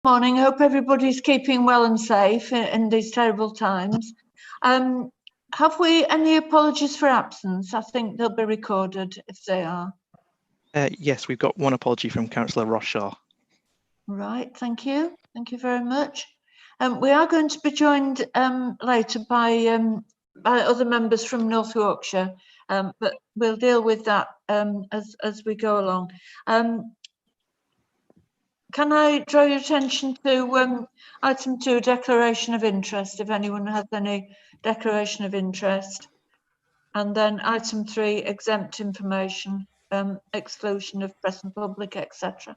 Morning. I hope everybody's keeping well and safe in these terrible times. Have we any apologies for absence? I think they'll be recorded if they are. Yes, we've got one apology from Councillor Rothshaw. Right, thank you. Thank you very much. We are going to be joined later by other members from North Yorkshire, but we'll deal with that as we go along. Can I draw your attention to item 2, declaration of interest, if anyone has any declaration of interest, and then item 3, exempt information, exclusion of press and public, etc.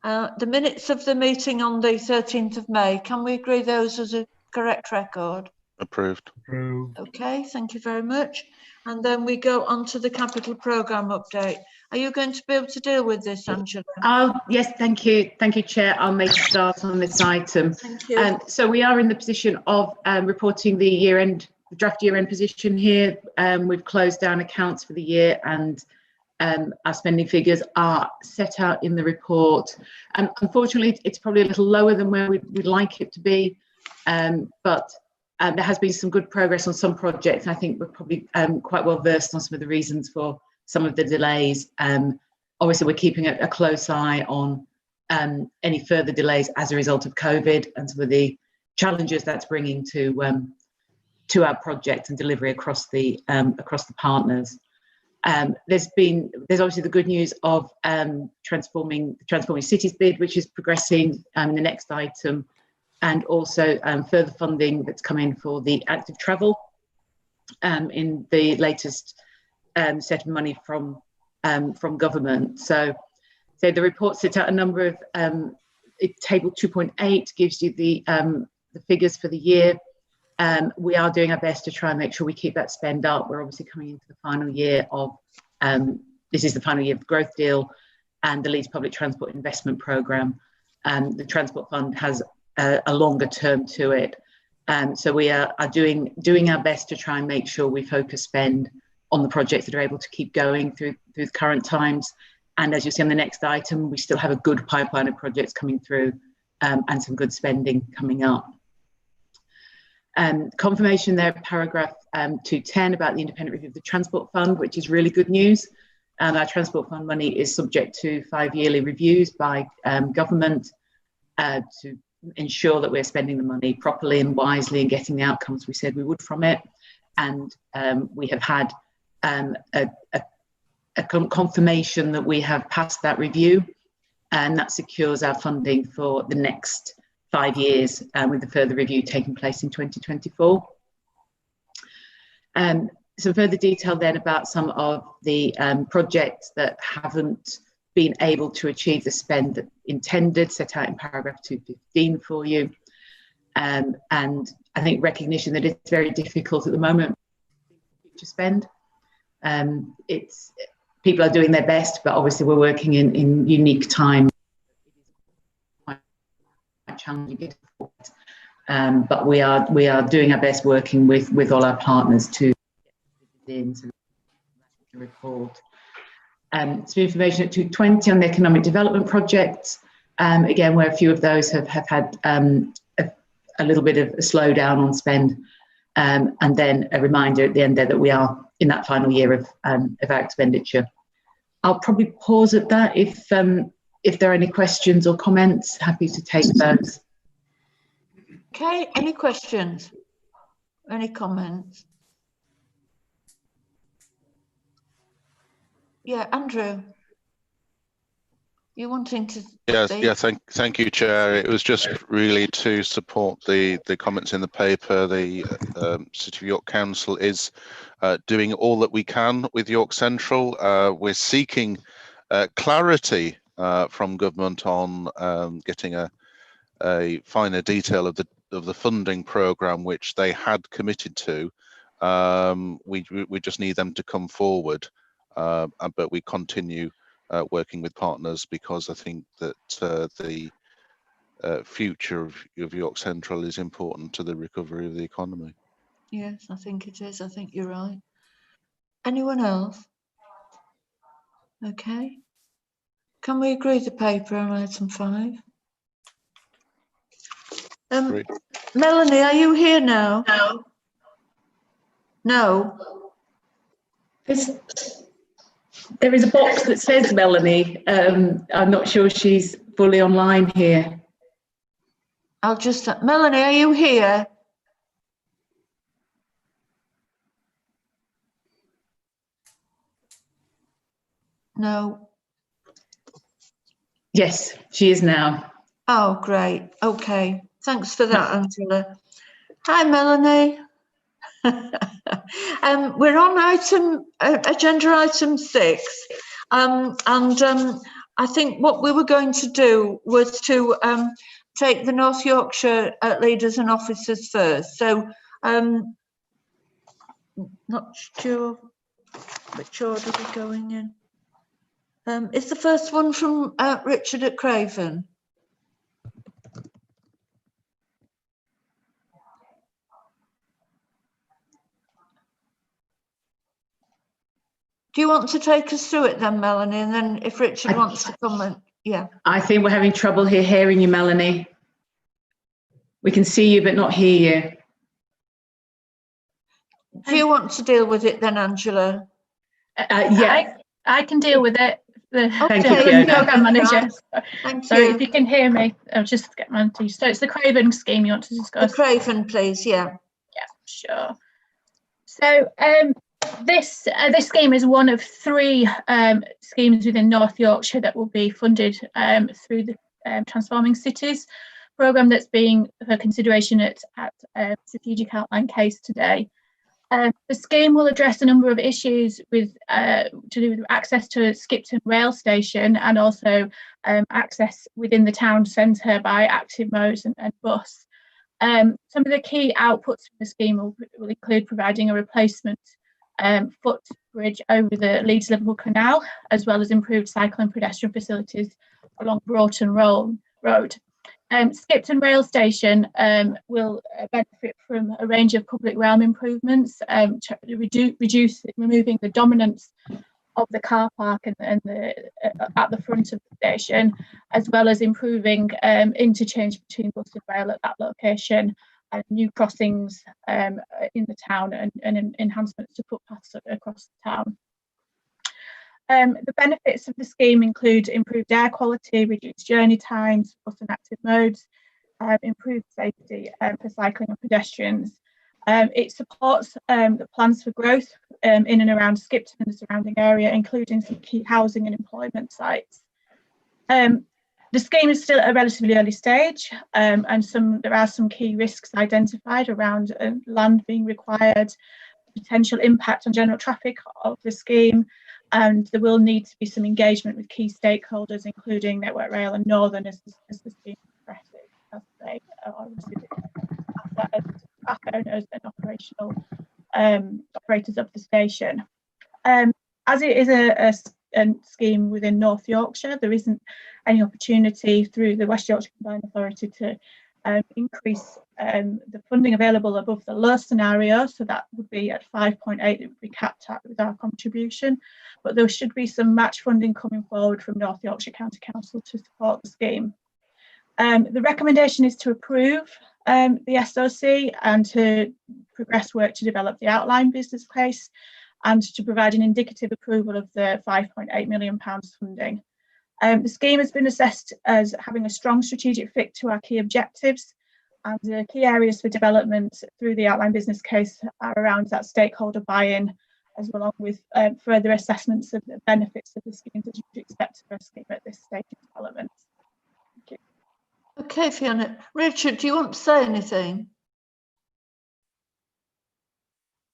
The minutes of the meeting on the 13th of May, can we agree those as a correct record? Approved. Okay, thank you very much. And then we go on to the capital programme update. Are you going to be able to deal with this, Angela? Yes, thank you. Thank you, Chair. I'll make a start on this item. Thank you. So we are in the position of reporting the year-end, the draft year-end position here. We've closed down accounts for the year, and our spending figures are set out in the report. Unfortunately, it's probably a little lower than where we'd like it to be, but there has been some good progress on some projects. I think we're probably quite well versed on some of the reasons for some of the delays. Obviously, we're keeping a close eye on any further delays as a result of COVID and some of the challenges that's bringing to our project and delivery across the partners. There's obviously the good news of transforming cities bid, which is progressing in the next item, and also further funding that's come in for the active travel in the latest set of money from government. So the report sets out a number of table 2.8 gives you the figures for the year. We are doing our best to try and make sure we keep that spend up. We're obviously coming into the final year of this is the final year of the growth deal and the Leeds Public Transport Investment Programme. The Transport Fund has a longer term to it. So we are doing our best to try and make sure we focus spend on the projects that are able to keep going through the current times. And as you see on the next item, we still have a good pipeline of projects coming through and some good spending coming up. Confirmation there, paragraph 210 about the independent review of the Transport Fund, which is really good news. Our Transport Fund money is subject to 5-yearly reviews by government to ensure that we're spending the money properly and wisely and getting the outcomes we said we would from it. And we have had a confirmation that we have passed that review, and that secures our funding for the next 5 years, with the further review taking place in 2024. Some further detail then about some of the projects that haven't been able to achieve the spend that intended, set out in paragraph 215 for you. And I think recognition that it's very difficult at the moment to spend. People are doing their best, but obviously we're working in unique times. Challenging, but we are doing our best working with all our partners to get into the report. Some information at 220 on the economic development projects, again where a few of those have had a little bit of a slowdown on spend, and then a reminder at the end there that we are in that final year of our expenditure. I'll probably pause at that. If there are any questions or comments, happy to take those. Okay, any questions? Any comments? Yeah, Andrew, you wanting to speak? Yes, thank you, Chair. It was just really to support the comments in the paper. The City of York Council is doing all that we can with York Central. We're seeking clarity from government on getting a finer detail of the funding programme which they had committed to. We just need them to come forward, but we continue working with partners because I think that the future of York Central is important to the recovery of the economy. Yes, I think it is. I think you're right. Anyone else? Okay. Can we agree the paper on item 5? Agreed. Melanie, are you here now? No. No. There is a box that says Melanie. I'm not sure she's fully online here. I'll just, Melanie, are you here? No. Yes, she is now. Oh, great. Okay. Thanks for that, Angela. Hi, Melanie. We're on agenda item 6. I think what we were going to do was to take the North Yorkshire leaders and officers first. So, not sure which order we're going in. Is the first one from Richard at Craven? Do you want to take us through it then, Melanie? And then if Richard wants to comment, yeah. I think we're having trouble here hearing you, Melanie. We can see you but not hear you. Do you want to deal with it then, Angela? Yeah. I can deal with it. Thank you, Fiona. Program manager. Thank Sorry, you. if you can hear me, I'll just get my tea. So it's the Craven scheme you want to The discuss? Craven, please, yeah. Yeah, sure. So this scheme is one of 3 schemes within North Yorkshire that will be funded through the Transforming Cities programme that's being for consideration at strategic outline case today. The scheme will address a number of issues with to do with access to Skipton rail station and also access within the town centre by active modes and bus. Some of the key outputs from the scheme will include providing a replacement footbridge over the Leeds Liverpool Canal, as well as improved cycle and pedestrian facilities along Broughton Road. Skipton rail station will benefit from a range of public realm improvements, to removing the dominance of the car park and at the front of the station, as well as improving interchange between bus and rail at that location, and new crossings in the town and enhancements to footpaths across the town. The benefits of the scheme include improved air quality, reduced journey times, bus and active modes, improved safety for cycling and pedestrians. It supports the plans for growth in and around Skipton and the surrounding area, including some key housing and employment sites. The scheme is still at a relatively early stage, and there are some key risks identified around land being required, potential impact on general traffic of the scheme, and there will need to be some engagement with key stakeholders, including Network Rail and Northern as the scheme progresses, as they are asset owners and operational operators of the station. As it is a scheme within North Yorkshire, there isn't any opportunity through the West Yorkshire Combined Authority to increase the funding available above the low scenario, so that would be at 5.8, it would be capped at with our contribution, but there should be some match funding coming forward from North Yorkshire County Council to support the scheme. The recommendation is to approve the SOC and to progress work to develop the outline business case and to provide an indicative approval of the £5.8 million funding. The scheme has been assessed as having a strong strategic fit to our key objectives, and the key areas for development through the outline business case are around that stakeholder buy-in, as well with further assessments of the benefits of the scheme that you would expect for a scheme at this stage of development. Thank you. Okay, Fiona. Richard, do you want to say anything?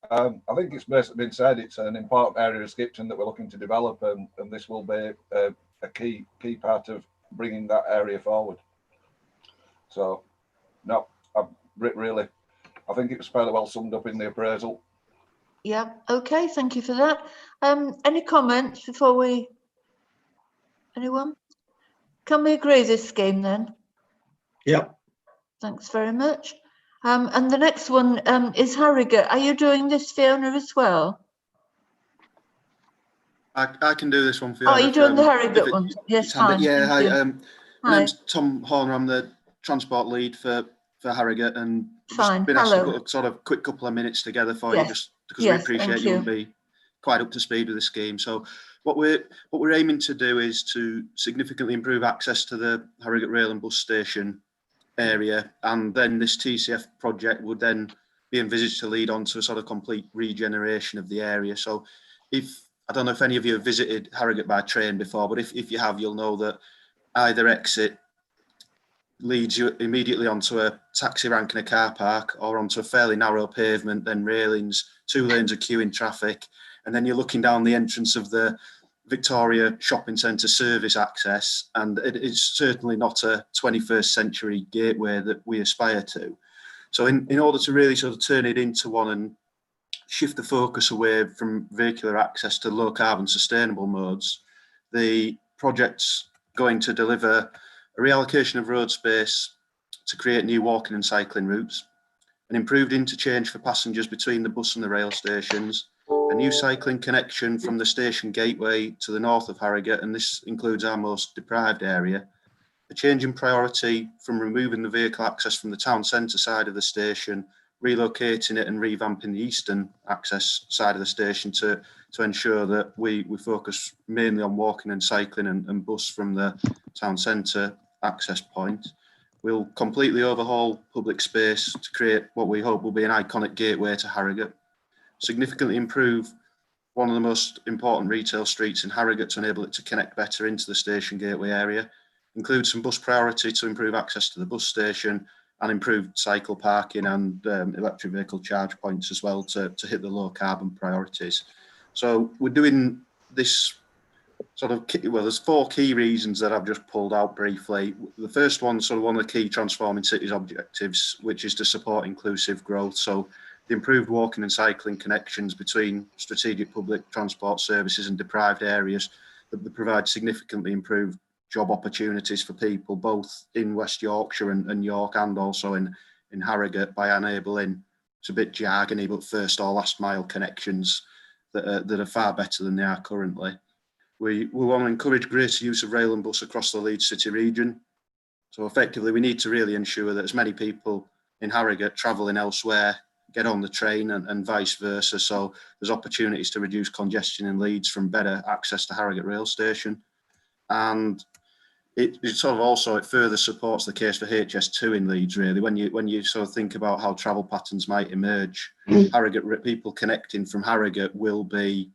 I think it's basically been said. It's an important area of Skipton that we're looking to develop, and this will be a key part of bringing that area forward. So, no, really, I think it was fairly well summed up in the appraisal. Yeah, okay, thank you for that. Any comments before we, anyone? Can we agree this scheme then? Yep. Thanks very much. And the next one is Harrogate. Are you doing this, Fiona, as well? I can do this one, Oh, Fiona. are you doing the Harrogate one? Yes, fine. Yeah, hi. Hi. My name's Tom Horner. I'm the transport lead for for Harrogate, and I've Fine, just been asked to hello. put a sort of quick couple of minutes together for Yes. you, just because we Yes, appreciate thank you you. won't be quite up to speed with the scheme. So what we're aiming to do is to significantly improve access to the Harrogate rail and bus station area, and then this TCF project would then be envisaged to lead on to a sort of complete regeneration of the area. So I don't know if any of you have visited Harrogate by train before, but if you have, you'll know that either exit leads you immediately onto a taxi rank and a car park, or onto a fairly narrow pavement, then railings, 2 lanes of queuing traffic, and then you're looking down the entrance of the Victoria Shopping Centre service access, and it's certainly not a 21st century gateway that we aspire to. So in order to really sort of turn it into one and shift the focus away from vehicular access to low carbon sustainable modes, the project's going to deliver a reallocation of road space to create new walking and cycling routes, an improved interchange for passengers between the bus and the rail stations, a new cycling connection from the station gateway to the north of Harrogate, and this includes our most deprived area, a change in priority from removing the vehicle access from the town centre side of the station, relocating it and revamping the eastern access side of the station to ensure that we focus mainly on walking and cycling and bus from the town centre access point. We'll completely overhaul public space to create what we hope will be an iconic gateway to Harrogate, significantly improve one of the most important retail streets in Harrogate to enable it to connect better into the station gateway area, include some bus priority to improve access to the bus station, and improved cycle parking and electric vehicle charge points as well to hit the low carbon priorities. So we're doing this sort of, well, there's 4 key reasons that I've just pulled out briefly. The first one, sort of one of the key transforming cities objectives, which is to support inclusive growth. So the improved walking and cycling connections between strategic public transport services and deprived areas that provide significantly improved job opportunities for people both in West Yorkshire and York, and also in Harrogate, by enabling, it's a bit jargony, but first or last mile connections that are far better than they are currently. We want to encourage greater use of rail and bus across the Leeds City region. So effectively, we need to really ensure that as many people in Harrogate travelling elsewhere get on the train and vice versa. So there's opportunities to reduce congestion in Leeds from better access to Harrogate rail station. And it sort of also, it further supports the case for HS2 in Leeds, really. When you sort of think about how travel patterns might emerge, Harrogate people connecting from Harrogate will be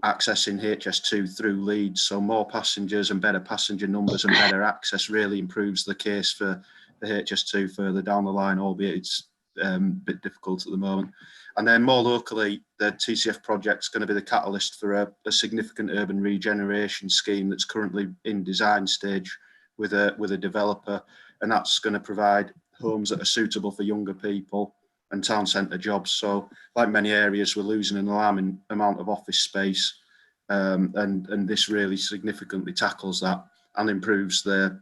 accessing HS2 through Leeds. So more passengers and better passenger numbers and better access really improves the case for the HS2 further down the line, albeit it's a bit difficult at the moment. And then more locally, the TCF project is going to be the catalyst for a significant urban regeneration scheme that's currently in design stage with a developer, and that's going to provide homes that are suitable for younger people and town centre jobs. So like many areas, we're losing an alarming amount of office space, and this really significantly tackles that and improves the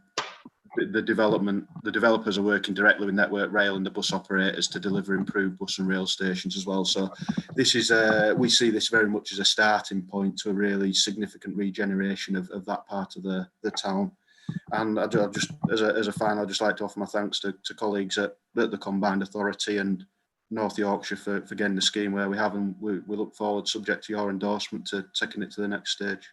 development. The developers are working directly with Network Rail and the bus operators to deliver improved bus and rail stations as well. So this is we see this very much as a starting point to a really significant regeneration of that part of the town. And I just, as a final, I'd just like to offer my thanks to colleagues at the Combined Authority and North Yorkshire for getting the scheme where we have, and we look forward, subject to your endorsement, to taking it to the next stage.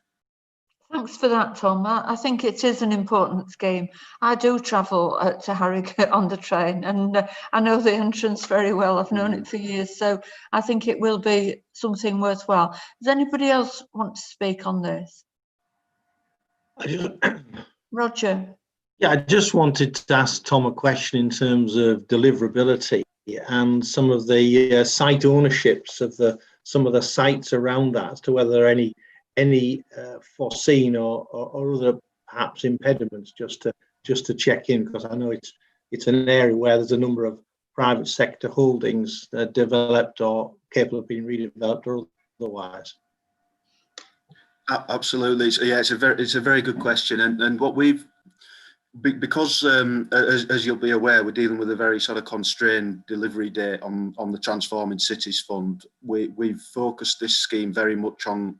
Thanks for that, Tom. I think it is an important scheme. I do travel to Harrogate on the train, and I know the entrance very well. I've known it for years, so I think it will be something worthwhile. Does anybody else want to speak on this? Roger. Yeah, I just wanted to ask Tom a question in terms of deliverability and some of the site ownerships of some of the sites around that, as to whether there are any foreseen or other perhaps impediments, just to check in, because I know it's an area where there's a number of private sector holdings that are developed or capable of being redeveloped or otherwise. Absolutely. So, yeah, it's a very good question, and what we've, because as you'll be aware, we're dealing with a very sort of constrained delivery date on the Transforming Cities Fund. We've focused this scheme very much on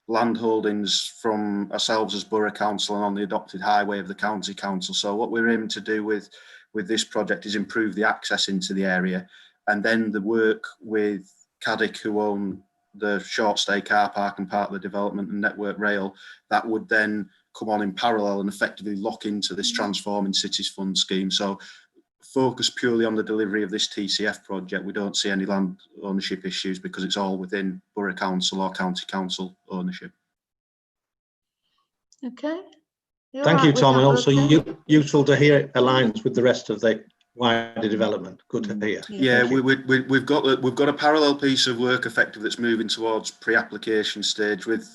land holdings from ourselves as Borough Council and on the adopted highway of the County Council. So what we're aiming to do with with this project is improve the access into the area, and then the work with Caddick, who own the short stay car park and part of the development, and Network Rail, that would then come on in parallel and effectively lock into this Transforming Cities Fund scheme. So focus purely on the delivery of this TCF project. We don't see any land ownership issues because it's all within Borough Council or County Council ownership. Okay. Thank you, Tom, and also useful to hear it aligns with the rest of the wider development. Good to hear. Yeah, we've got a parallel piece of work effective that's moving towards pre-application stage with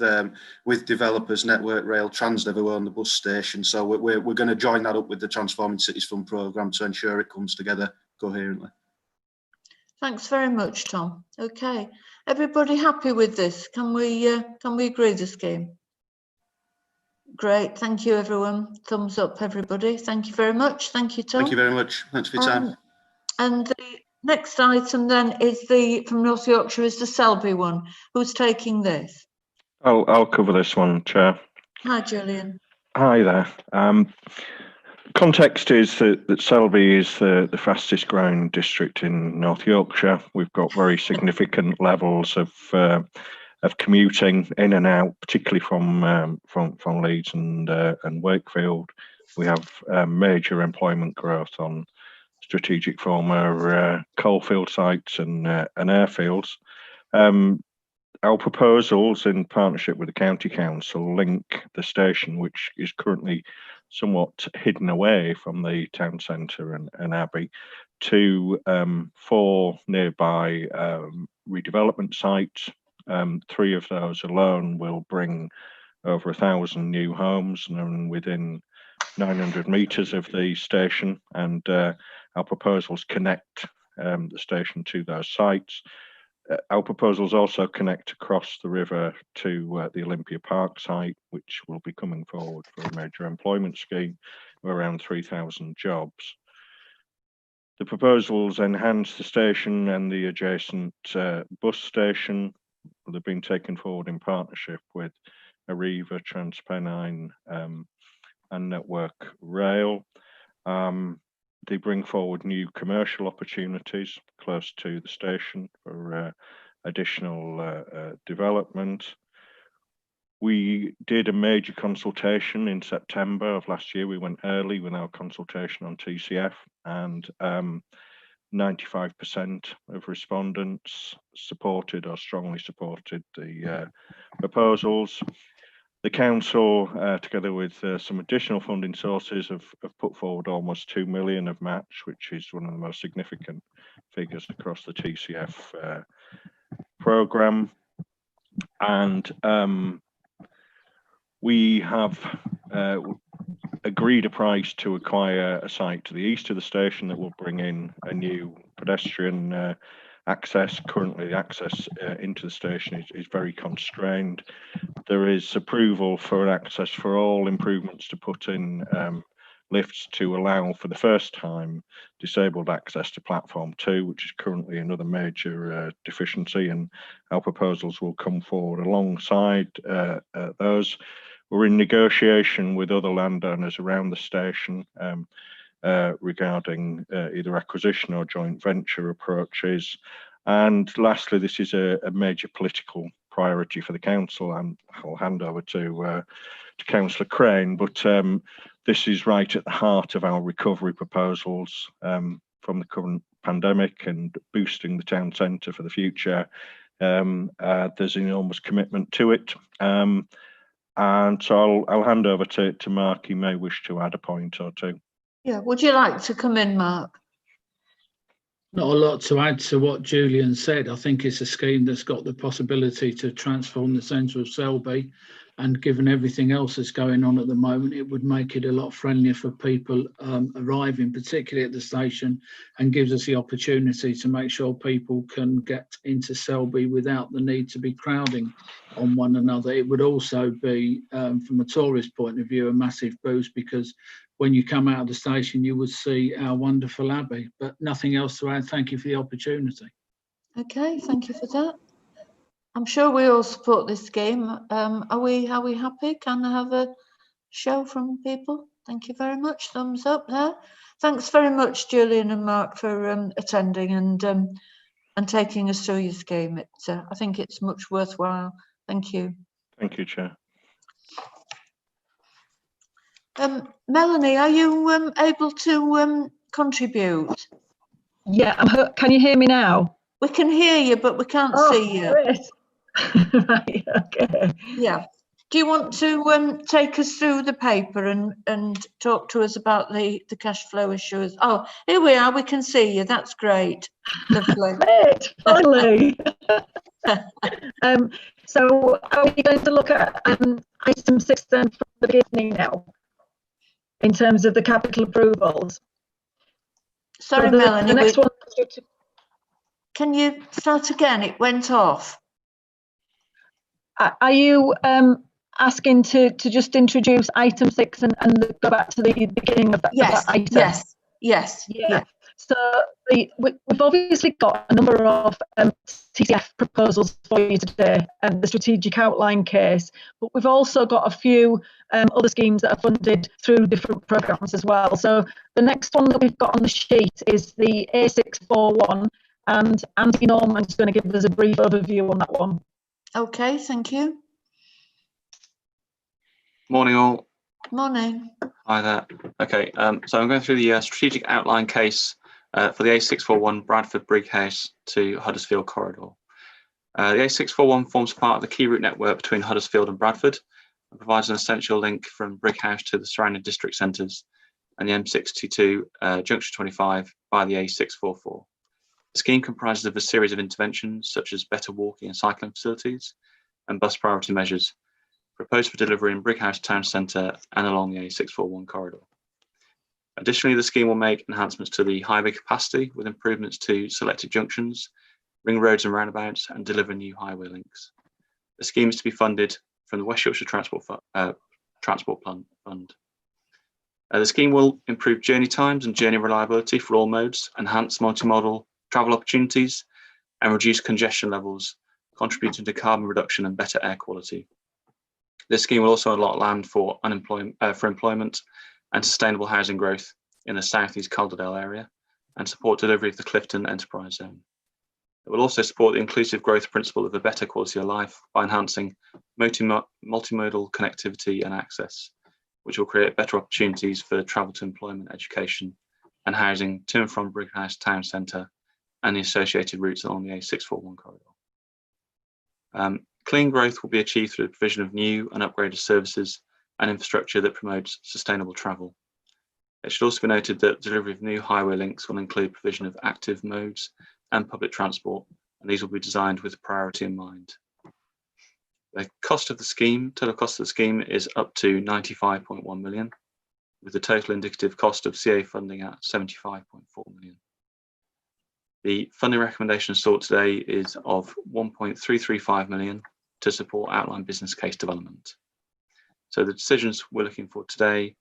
developers, Network Rail, Transdev, who own the bus station. So we're going to join that up with the Transforming Cities Fund programme to ensure it comes together coherently. Thanks very much, Tom. Okay, everybody happy with this? Can we agree the scheme? Great, thank you everyone. Thumbs up everybody. Thank you very much. Thank you, Tom. Thank you very much. Thanks for your time. And the next item then is from North Yorkshire is the Selby one. Who's taking this? I'll cover this one, Chair. Hi, Julian. Hi there. Context is that Selby is the fastest growing district in North Yorkshire. We've got very significant levels of commuting in and out, particularly from Leeds and Wakefield. We have major employment growth on strategic former coalfield sites and airfields. Our proposals in partnership with the County Council link the station, which is currently somewhat hidden away from the town centre and Abbey, to 4 nearby redevelopment sites. 3 of those alone will bring over 1,000 new homes and within 900 metres of the station, and our proposals connect the station to those sites. Our proposals also connect across the river to the Olympia Park site, which will be coming forward for a major employment scheme of around 3,000 jobs. The proposals enhance the station and the adjacent bus station. They've been taken forward in partnership with Arriva, TransPennine and Network Rail. They bring forward new commercial opportunities close to the station for additional development. We did a major consultation in September of last year. We went early with our consultation on TCF, and 95% of respondents supported or strongly supported the proposals. The council, together with some additional funding sources, have put forward almost 2 million of match, which is one of the most significant figures across the TCF programme. And we have agreed a price to acquire a site to the east of the station that will bring in a new pedestrian access. Currently, the access into the station is very constrained. There is approval for access for all improvements to put in lifts to allow for the first time disabled access to platform 2, which is currently another major deficiency, and our proposals will come forward alongside those. We're in negotiation with other landowners around the station regarding either acquisition or joint venture approaches. And lastly, this is a major political priority for the council, and I'll hand over to Councillor Crane, but this is right at the heart of our recovery proposals from the current pandemic and boosting the town centre for the future. There's enormous commitment to it. And so I'll hand over to Mark. He may wish to add a point or two. Yeah, would you like to come in, Mark? Not a lot to add to what Julian said. I think it's a scheme that's got the possibility to transform the centre of Selby, and given everything else that's going on at the moment, it would make it a lot friendlier for people arriving, particularly at the station, and gives us the opportunity to make sure people can get into Selby without the need to be crowding on one another. It would also be, from a tourist point of view, a massive boost, because when you come out of the station, you would see our wonderful Abbey. But nothing else to add. Thank you for the opportunity. Okay, thank you for that. I'm sure we all support this scheme. Are we happy? Can I have a show from people? Thank you very much. Thumbs up there. Thanks very much, Julian and Mark, for attending and taking us through your scheme. I think it's much worthwhile. Thank you. Thank you, Chair. Melanie, are you able to contribute? Yeah, can you hear me now? We can hear you, but we can't see you. Great. Right, okay. Yeah. Do you want to take us through the paper and talk to us about the cash flow issues? Oh, here we are. We can see you. That's great. Lovely. Great, finally. So are we going to look at item 6 then from the beginning now, in terms of the capital approvals? Sorry, so Melanie. The next one. Can you start again? It went off. Are you asking to just introduce item 6 and go back to the beginning of that, yes, of that item? Yes. Yeah. So we've obviously got a number of TCF proposals for you today, and the strategic outline case, but we've also got a few other schemes that are funded through different programmes as well. So the next one that we've got on the sheet is the A641, and Andy Norman's going to give us a brief overview on that one. Okay, thank you. Morning all. Morning. Hi there. Okay, so I'm going through the strategic outline case for the A641 Bradford Brighouse to Huddersfield corridor. The A641 forms part of the key route network between Huddersfield and Bradford and provides an essential link from Brighouse to the surrounding district centres and the M62 junction 25 by the A644. The scheme comprises of a series of interventions such as better walking and cycling facilities and bus priority measures proposed for delivery in Brighouse Town Centre and along the A641 corridor. Additionally, the scheme will make enhancements to the highway capacity with improvements to selected junctions, ring roads and roundabouts, and deliver new highway links. The scheme is to be funded from the West Yorkshire Transport Fund. The scheme will improve journey times and journey reliability for all modes, enhance multimodal travel opportunities, and reduce congestion levels, contributing to carbon reduction and better air quality. This scheme will also allot land for employment and sustainable housing growth in the South East Calderdale area and support delivery of the Clifton Enterprise Zone. It will also support the inclusive growth principle of a better quality of life by enhancing multimodal connectivity and access, which will create better opportunities for travel to employment, education and housing to and from Brighouse Town Centre and the associated routes along the A641 corridor. Clean growth will be achieved through the provision of new and upgraded services and infrastructure that promotes sustainable travel. It should also be noted that delivery of new highway links will include provision of active modes and public transport, and these will be designed with priority in mind. The cost of the scheme, total cost of the scheme is up to 95.1 million, with the total indicative cost of CA funding at 75.4 million. The funding recommendation sought today is of 1.335 million to support outline business case development. So the decisions we're looking for today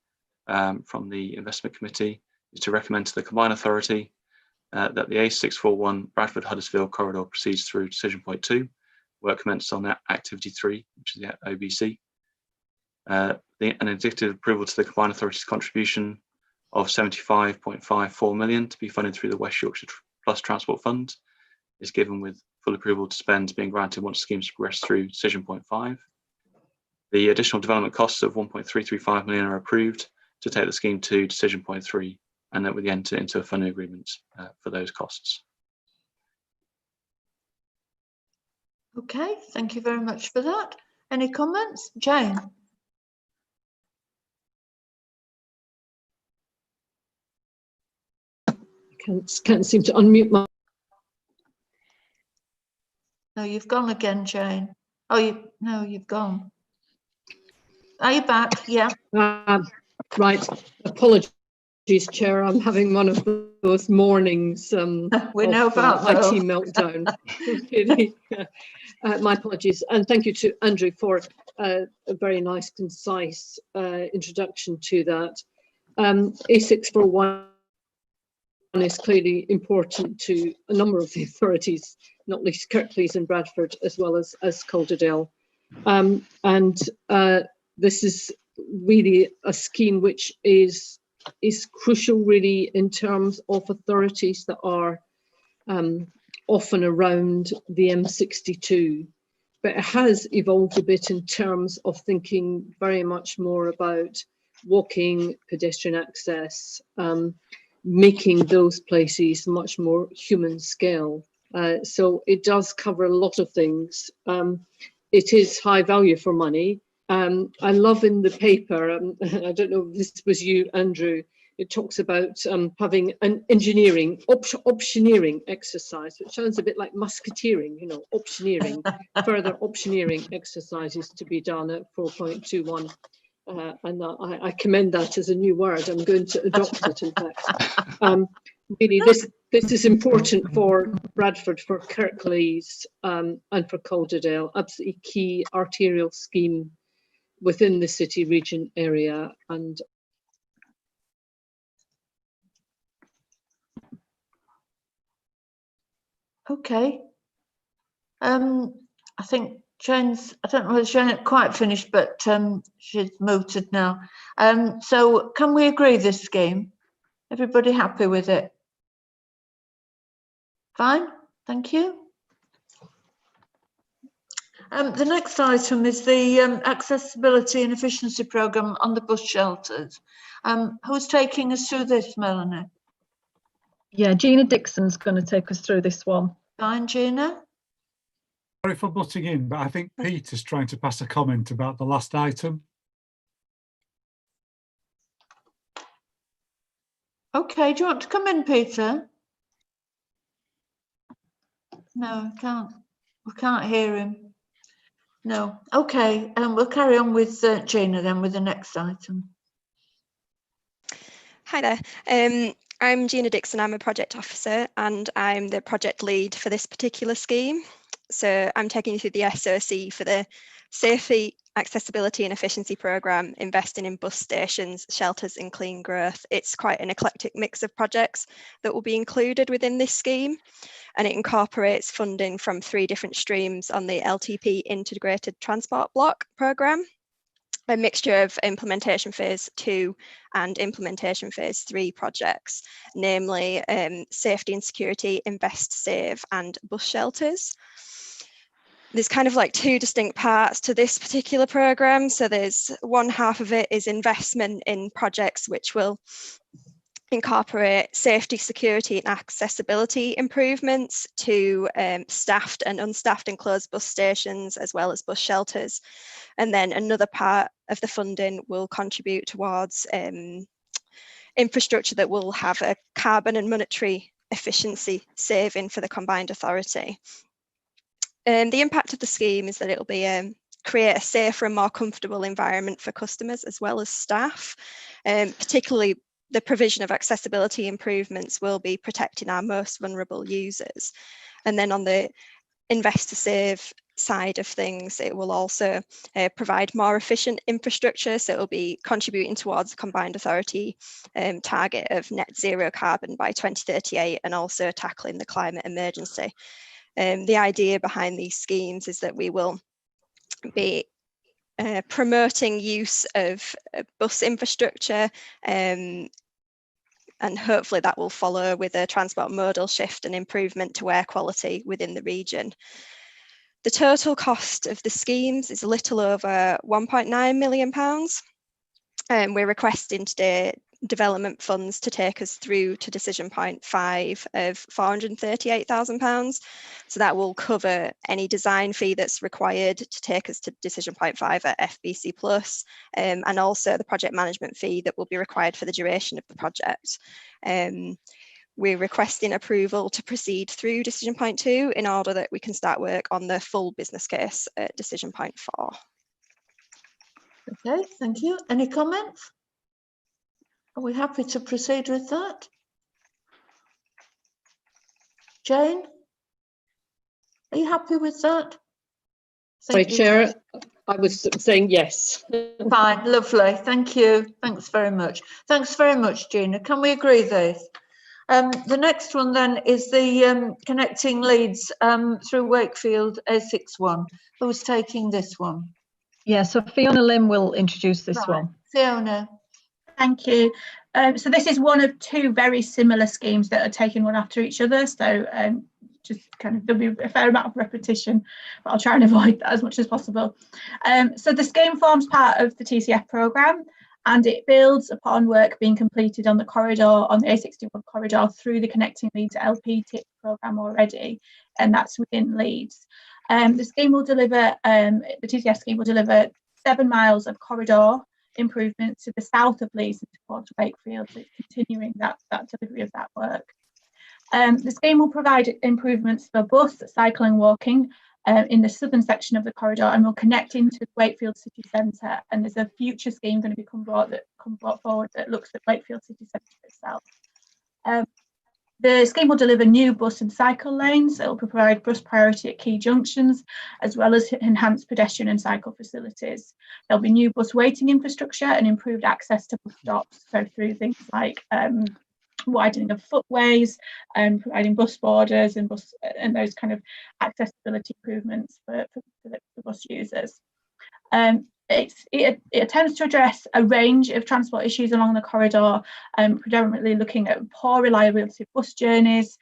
from the investment committee is to recommend to the combined authority that the A641 Bradford Huddersfield corridor proceeds through decision point 2, work commenced on activity 3, which is the OBC. An indicative approval to the combined authority's contribution of 75.54 million to be funded through the West Yorkshire Plus Transport Fund is given with full approval to spend being granted once schemes progress through decision point 5. The additional development costs of 1.335 million are approved to take the scheme to decision point 3, and then we enter into a funding agreement for those costs. Okay, thank you very much for that. Any comments? Jane? Can't seem to unmute my. No, you've gone again, Jane. Oh, you've gone. Are you back? Yeah. Right. Apologies, Chair. I'm having one of those mornings. We know about IT meltdown. Really. My apologies, and thank you to Andrew for a very nice, concise introduction to that. A641 is clearly important to a number of the authorities, not least Kirklees and Bradford, as well as Calderdale. This is really a scheme which is crucial really in terms of authorities that are often around the M62, but it has evolved a bit in terms of thinking very much more about walking, pedestrian access, making those places much more human scale. So it does cover a lot of things. It is high value for money. I love in the paper, I don't know if this was you, Andrew, it talks about having an engineering, optioneering exercise, which sounds a bit like musketeering, you know, optioneering, further optioneering exercises to be done at 4.21. And I commend that as a new word. I'm going to adopt it, in fact. Really, this is important for Bradford, for Kirklees, and for Calderdale. Absolutely key arterial scheme within the city region area. And okay. I think Jane's, I don't know whether Jane quite finished, but she's mooted now. So can we agree this scheme? Everybody happy with it? Fine, thank you. The next item is the accessibility and efficiency programme on the bus shelters. Who's taking us through this, Melanie? Yeah, Gina Dixon's going to take us through this one. Fine, Gina. Sorry for butting in, but I think Peter's trying to pass a comment about the last item. Okay, do you want to come in, Peter? No, I can't. We can't hear him. No. Okay, we'll carry on with Gina then with the next item. Hi there. I'm Gina Dixon. I'm a project officer and I'm the project lead for this particular scheme. So I'm taking you through the SOC for the Safety, Accessibility and Efficiency Programme, investing in bus stations, shelters and clean growth. It's quite an eclectic mix of projects that will be included within this scheme, and it incorporates funding from 3 different streams on the LTP Integrated Transport Block programme, a mixture of implementation phase 2 and implementation phase 3 projects, namely safety and security, invest, save and bus shelters. There's kind of like 2 distinct parts to this particular programme. So there's one half of it is investment in projects which will incorporate safety, security and accessibility improvements to staffed and unstaffed enclosed bus stations as well as bus shelters. And then another part of the funding will contribute towards infrastructure that will have a carbon and monetary efficiency saving for the combined authority. The impact of the scheme is that it will be create a safer and more comfortable environment for customers as well as staff. Particularly the provision of accessibility improvements will be protecting our most vulnerable users. And then on the invest to save side of things, it will also provide more efficient infrastructure. So it will be contributing towards the combined authority target of net zero carbon by 2038 and also tackling the climate emergency. The idea behind these schemes is that we will be promoting use of bus infrastructure and hopefully that will follow with a transport modal shift and improvement to air quality within the region. The total cost of the schemes is a little over £1.9 million. We're requesting today development funds to take us through to decision point 5 of £438,000. So that will cover any design fee that's required to take us to decision point 5 at FBC Plus, and also the project management fee that will be required for the duration of the project. We're requesting approval to proceed through decision point 2 in order that we can start work on the full business case at decision point 4. Okay, thank you. Any comments? Are we happy to proceed with that? Jane, are you happy with that? Sorry, Chair, I was saying yes. Fine, lovely, thank you. Thanks very much. Thanks very much, Gina. Can we agree this? The next one then is the connecting Leeds through Wakefield A61. Who's taking this one? Yeah, so Fiona Lim will introduce this Right. one. Fiona. Thank you. So this is one of two very similar schemes that are taken one after each other. So just kind of, there'll be a fair amount of repetition, but I'll try and avoid that as much as possible. So the scheme forms part of the TCF programme, and it builds upon work being completed on the corridor, on the A61 corridor, through the Connecting Leeds LP TIP programme already, and that's within Leeds. The scheme will deliver, the TCF scheme will deliver 7 miles of corridor improvements to the south of Leeds and towards Wakefield, so it's continuing that delivery of that work. The scheme will provide improvements for bus, cycle and walking in the southern section of the corridor, and will connect into Wakefield city centre, and there's a future scheme going to be brought forward that looks at Wakefield city centre itself. The scheme will deliver new bus and cycle lanes. It will provide bus priority at key junctions, as well as enhanced pedestrian and cycle facilities. There'll be new bus waiting infrastructure and improved access to bus stops, so through things like widening of footways and providing bus borders and those kind of accessibility improvements for the bus users. It attempts to address a range of transport issues along the corridor, predominantly looking at poor reliability of bus journeys,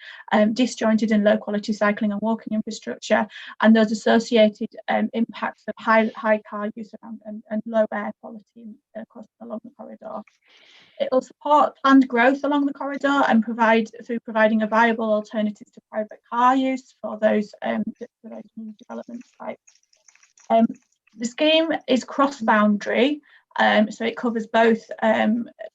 disjointed and low quality cycling and walking infrastructure, and those associated impacts of high car use around and low air quality along the corridor. It will support planned growth along the corridor and providing a viable alternative to private car use for those new development sites. The scheme is cross-boundary, so it covers both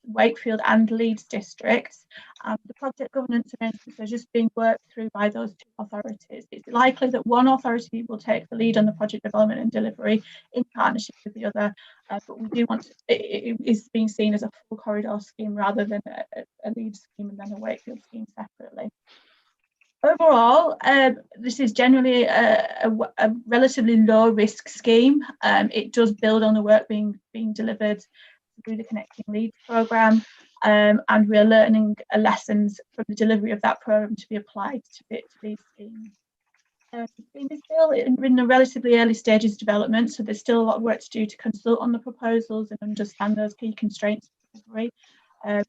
Wakefield and Leeds districts. The project governance arrangements are just being worked through by those two authorities. It's likely that one authority will take the lead on the project development and delivery in partnership with the other, but we do want it is being seen as a full corridor scheme rather than a Leeds scheme and then a Wakefield scheme separately. Overall, this is generally a relatively low risk scheme. It does build on the work being delivered through the Connecting Leeds programme, and we're learning lessons from the delivery of that programme to be applied to these schemes. The scheme is still in the relatively early stages of development, so there's still a lot of work to do to consult on the proposals and understand those key constraints of delivery,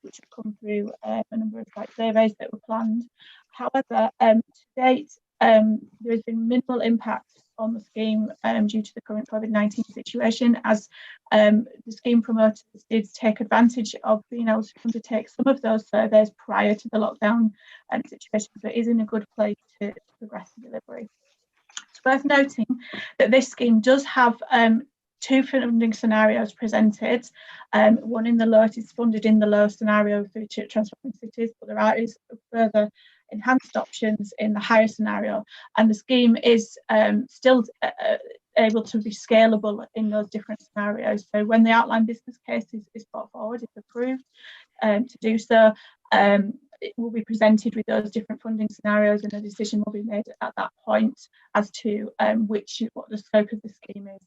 which have come through a number of site surveys that were planned. However, to date, there has been minimal impact on the scheme due to the current COVID-19 situation, as the scheme promoters did take advantage of being able to undertake some of those surveys prior to the lockdown situation, so it is in a good place to progress the delivery. It's worth noting that this scheme does have two funding scenarios presented. One in the low, it is funded in the low scenario through Transforming Cities, but there is further enhanced options in the higher scenario, and the scheme is still able to be scalable in those different scenarios. So when the outline business case is brought forward, if approved to do so, it will be presented with those different funding scenarios, and a decision will be made at that point as to what the scope of the scheme is,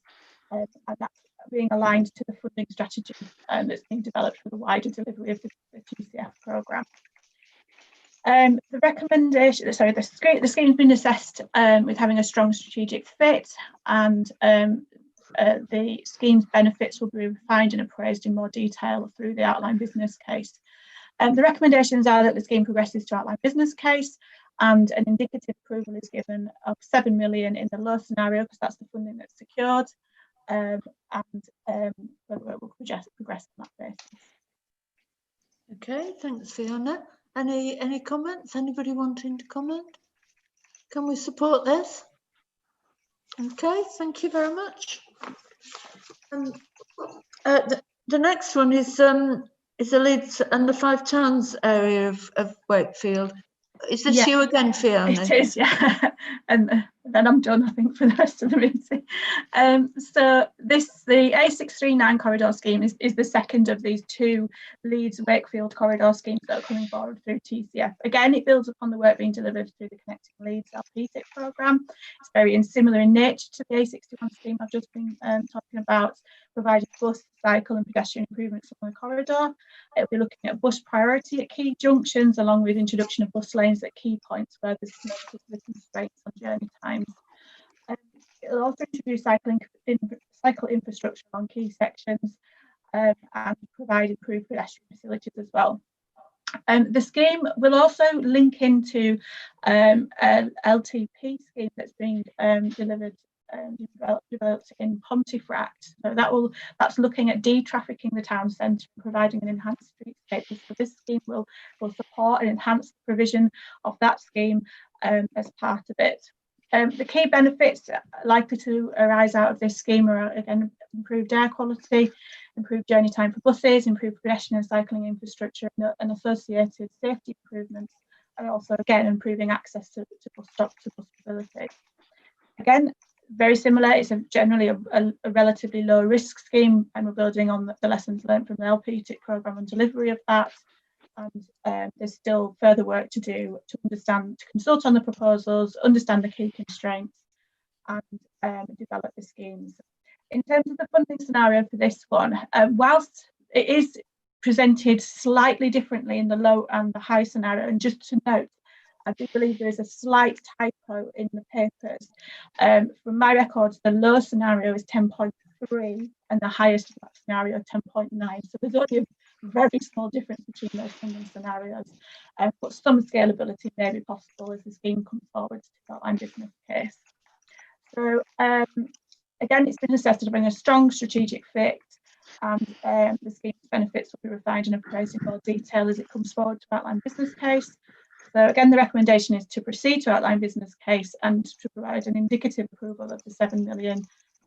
and that's being aligned to the funding strategy that's being developed for the wider delivery of the TCF programme. The recommendation, the scheme's been assessed with having a strong strategic fit, and the scheme's benefits will be refined and appraised in more detail through the outline business case. The recommendations are that the scheme progresses to outline business case, and an indicative approval is given of 7 million in the low scenario, because that's the funding that's secured, and we'll progress on that basis. Okay, thanks, Fiona. Any comments? Anybody wanting to comment? Can we support this? Okay, thank you very much. The next one is the Leeds and the Five Towns area of Wakefield. Is this you again, Fiona? It is, yeah. And then I'm done, I think, for the rest of the meeting. So the A639 corridor scheme is the second of these two Leeds Wakefield corridor schemes that are coming forward through TCF. Again, it builds upon the work being delivered through the Connecting Leeds LPTIP programme. It's very similar in nature to the A61 scheme I've just been talking about, providing bus, cycle and pedestrian improvements on the corridor. It'll be looking at bus priority at key junctions, along with introduction of bus lanes at key points where there's constraints on journey times. it'll also introduce cycle infrastructure on key sections and provide improved pedestrian facilities as well. The scheme will also link into an LTP scheme that's being developed in Pontefract. So that's looking at de-trafficking the town centre and providing an enhanced streetscape. So this scheme will support and enhance the provision of that scheme as part of it. The key benefits likely to arise out of this scheme are, again, improved air quality, improved journey time for buses, improved pedestrian and cycling infrastructure, and associated safety improvements, and also, again, improving access to bus stops, to bus mobility. Again, very similar, it's generally a relatively low risk scheme, and we're building on the lessons learned from the LPTIC programme and delivery of that. And there's still further work to do to consult on the proposals, understand the key constraints, and develop the schemes. In terms of the funding scenario for this one, whilst it is presented slightly differently in the low and the high scenario, and just to note, I do believe there is a slight typo in the papers. From my records, the low scenario is 10.3 and the highest scenario 10.9. So there's only a very small difference between those funding scenarios, but some scalability may be possible as the scheme comes forward to the outline business case. So again, it's been assessed to bring a strong strategic fit, and the scheme's benefits will be refined and appraised in more detail as it comes forward to outline business case. So again, the recommendation is to proceed to outline business case and to provide an indicative approval of the 7 million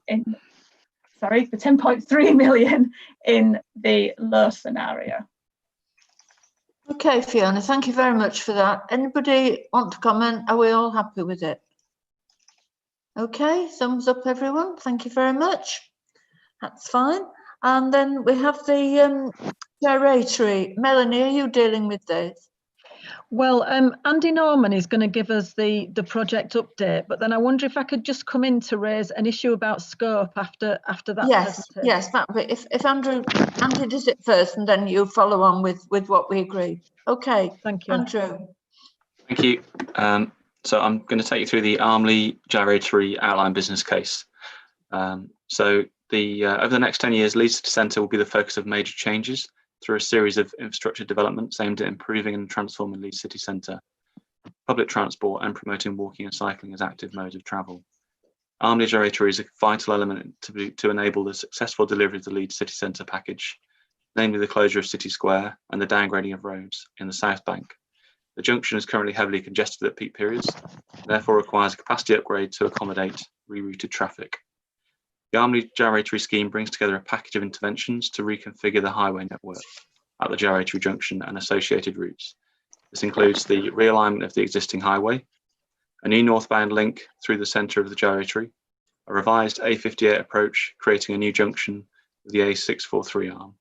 the 10.3 million in the low scenario. Okay, Fiona, thank you very much for that. Anybody want to comment? Are we all happy with it? Okay, thumbs up, everyone. Thank you very much. That's fine. And then we have the gyratory. Melanie, are you dealing with this? Well, Andy Norman is going to give us the project update, but then I wonder if I could just come in to raise an issue about scope after that. Yes, yes. But if Andrew does it first, and then you follow on with what we agree. Okay. Thank you, Andrew. Thank you. So I'm going to take you through the Armley gyratory outline business case. So over the next 10 years, Leeds City Centre will be the focus of major changes through a series of infrastructure developments aimed at improving and transforming Leeds City Centre, public transport, and promoting walking and cycling as active modes of travel. Armley gyratory is a vital element to enable the successful delivery of the Leeds City Centre package, namely the closure of City Square and the downgrading of roads in the South Bank. The junction is currently heavily congested at peak periods, therefore requires a capacity upgrade to accommodate rerouted traffic. The Armley gyratory scheme brings together a package of interventions to reconfigure the highway network at the gyratory junction and associated routes. This includes the realignment of the existing highway, a new northbound link through the centre of the gyratory, a revised A58 approach creating a new junction with the A643 arm,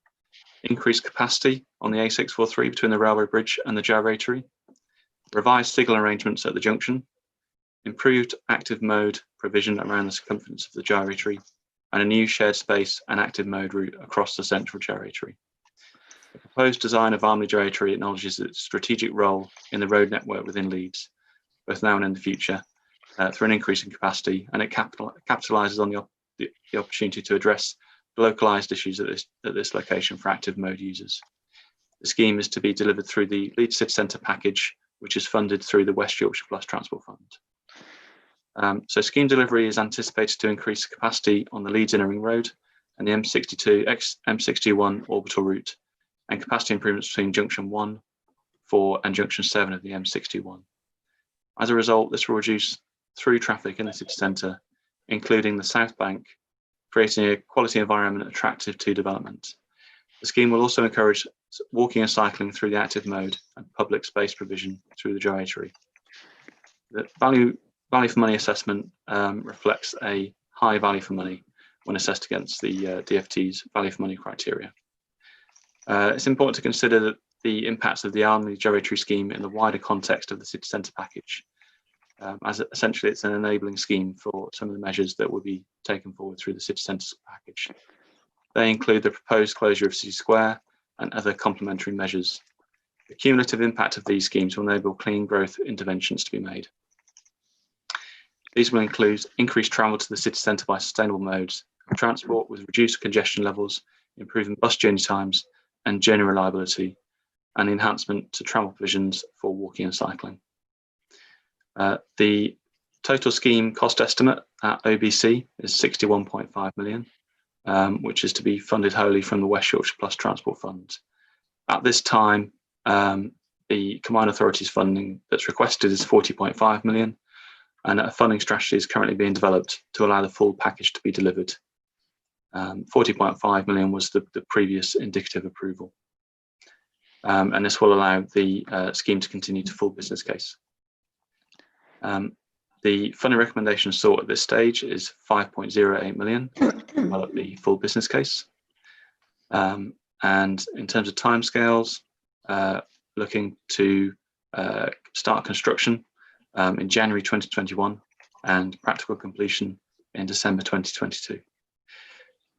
increased capacity on the A643 between the railway bridge and the gyratory, revised signal arrangements at the junction, improved active mode provision around the circumference of the gyratory, and a new shared space and active mode route across the central gyratory. The proposed design of Armley gyratory acknowledges its strategic role in the road network within Leeds, both now and in the future, through an increase in capacity, and it capitalises on the opportunity to address localised issues at this location for active mode users. The scheme is to be delivered through the Leeds City Centre package, which is funded through the West Yorkshire Plus Transport Fund. So scheme delivery is anticipated to increase capacity on the Leeds Inner Ring Road and the M61 orbital route, and capacity improvements between Junction 1, 4 and Junction 7 of the M61. As a result, this will reduce through traffic in the city centre, including the South Bank, creating a quality environment attractive to development. The scheme will also encourage walking and cycling through the active mode and public space provision through the gyratory. The value for money assessment reflects a high value for money when assessed against the DFT's value for money criteria. It's important to consider that the impacts of the Armley gyratory scheme in the wider context of the city centre package, as essentially it's an enabling scheme for some of the measures that will be taken forward through the city centre package. They include the proposed closure of City Square and other complementary measures. The cumulative impact of these schemes will enable clean growth interventions to be made. These will include increased travel to the city centre by sustainable modes of transport with reduced congestion levels, improving bus journey times and journey reliability, and enhancement to travel provisions for walking and cycling. The total scheme cost estimate at OBC is 61.5 million, which is to be funded wholly from the West Yorkshire Plus Transport Fund. At this time, the Combined Authorities funding that's requested is 40.5 million, and a funding strategy is currently being developed to allow the full package to be delivered. 40.5 million was the previous indicative approval. And this will allow the scheme to continue to full business case. The funding recommendation sought at this stage is 5.08 million to develop the full business case. And in terms of timescales, looking to start construction in January 2021 and practical completion in December 2022.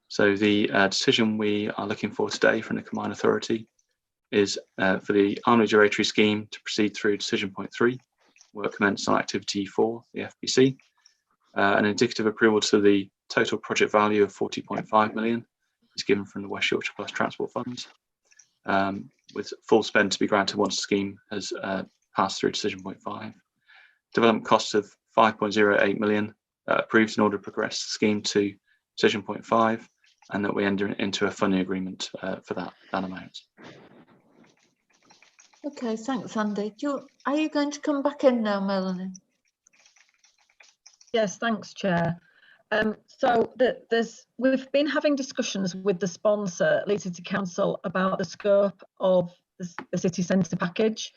So the decision we are looking for today from the Combined Authority is for the Army Gyratory scheme to proceed through decision point 3, work commenced on activity 4, the FPC, an indicative approval to the total project value of 40.5 million is given from the West Yorkshire Plus Transport Fund, with full spend to be granted once the scheme has passed through decision point 5. Development costs of 5.08 million approved in order to progress the scheme to decision point 5, and that we enter into a funding agreement for that amount. Okay, thanks, Andy. Are you going to come back in now, Melanie? Yes, thanks, Chair. We've been having discussions with the sponsor, Leeds City Council, about the scope of the city centre package.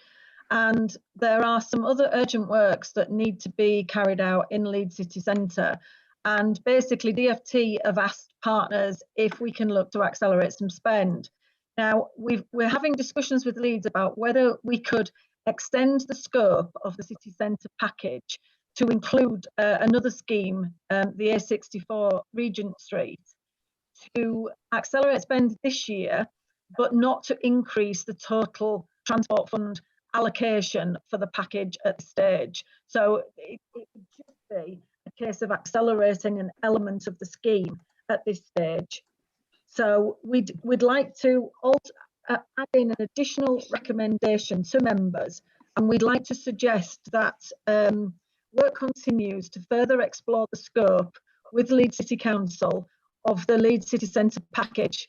And there are some other urgent works that need to be carried out in Leeds City Centre. And basically, DFT have asked partners if we can look to accelerate some spend. Now, we're having discussions with Leeds about whether we could extend the scope of the city centre package to include another scheme, the A64 Regent Street, to accelerate spend this year, but not to increase the total transport fund allocation for the package at this stage. So it would just be a case of accelerating an element of the scheme at this stage. So we'd like to add in an additional recommendation to members, and we'd like to suggest that work continues to further explore the scope with Leeds City Council of the Leeds City Centre package,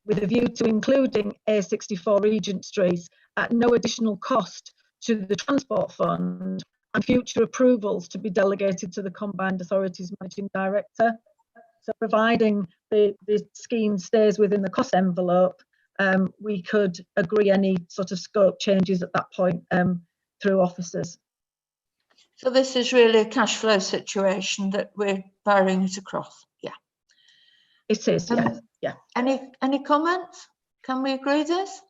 with a view to including A64 Regent Street at no additional cost to the Transport Fund, and future approvals to be delegated to the Combined Authorities Managing Director. So providing the scheme stays within the cost envelope, we could agree any sort of scope changes at that point through officers. So this is really a cash flow situation that we're barring it across. Yeah. It is, yeah. Any comments? Can we agree this?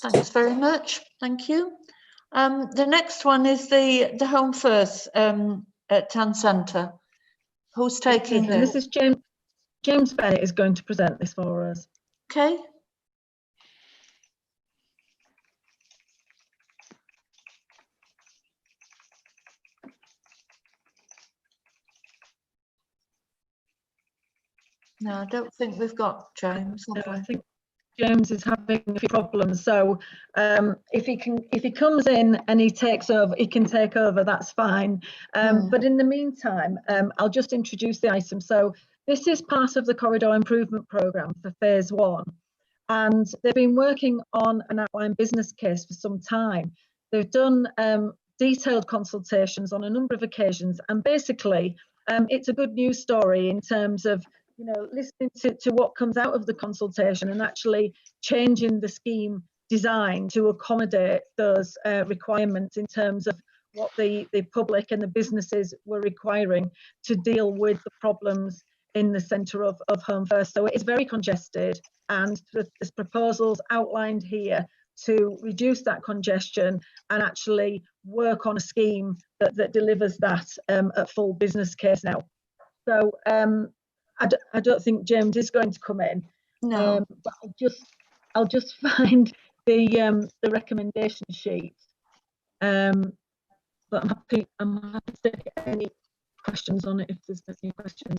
Thanks very much. Thank you. The next one is the Home First at Town Centre. Who's taking this? This is James Bennett is going to present this for us. Okay. No, I don't think we've got James. No, I think James is having a few problems. So if he comes in and he takes over, he can take over. That's fine. But in the meantime, I'll just introduce the item. So this is part of the corridor improvement programme for phase 1, and they've been working on an outline business case for some time. They've done detailed consultations on a number of occasions, and basically it's a good news story in terms of listening to what comes out of the consultation and actually changing the scheme design to accommodate those requirements in terms of what the public and the businesses were requiring to deal with the problems in the centre of Home First. So it is very congested, and there's proposals outlined here to reduce that congestion and actually work on a scheme that delivers that at full business case now. So I don't think James is going to come in. No. But I'll just find the recommendation sheet. but I'm happy to take any questions on it if there's any questions.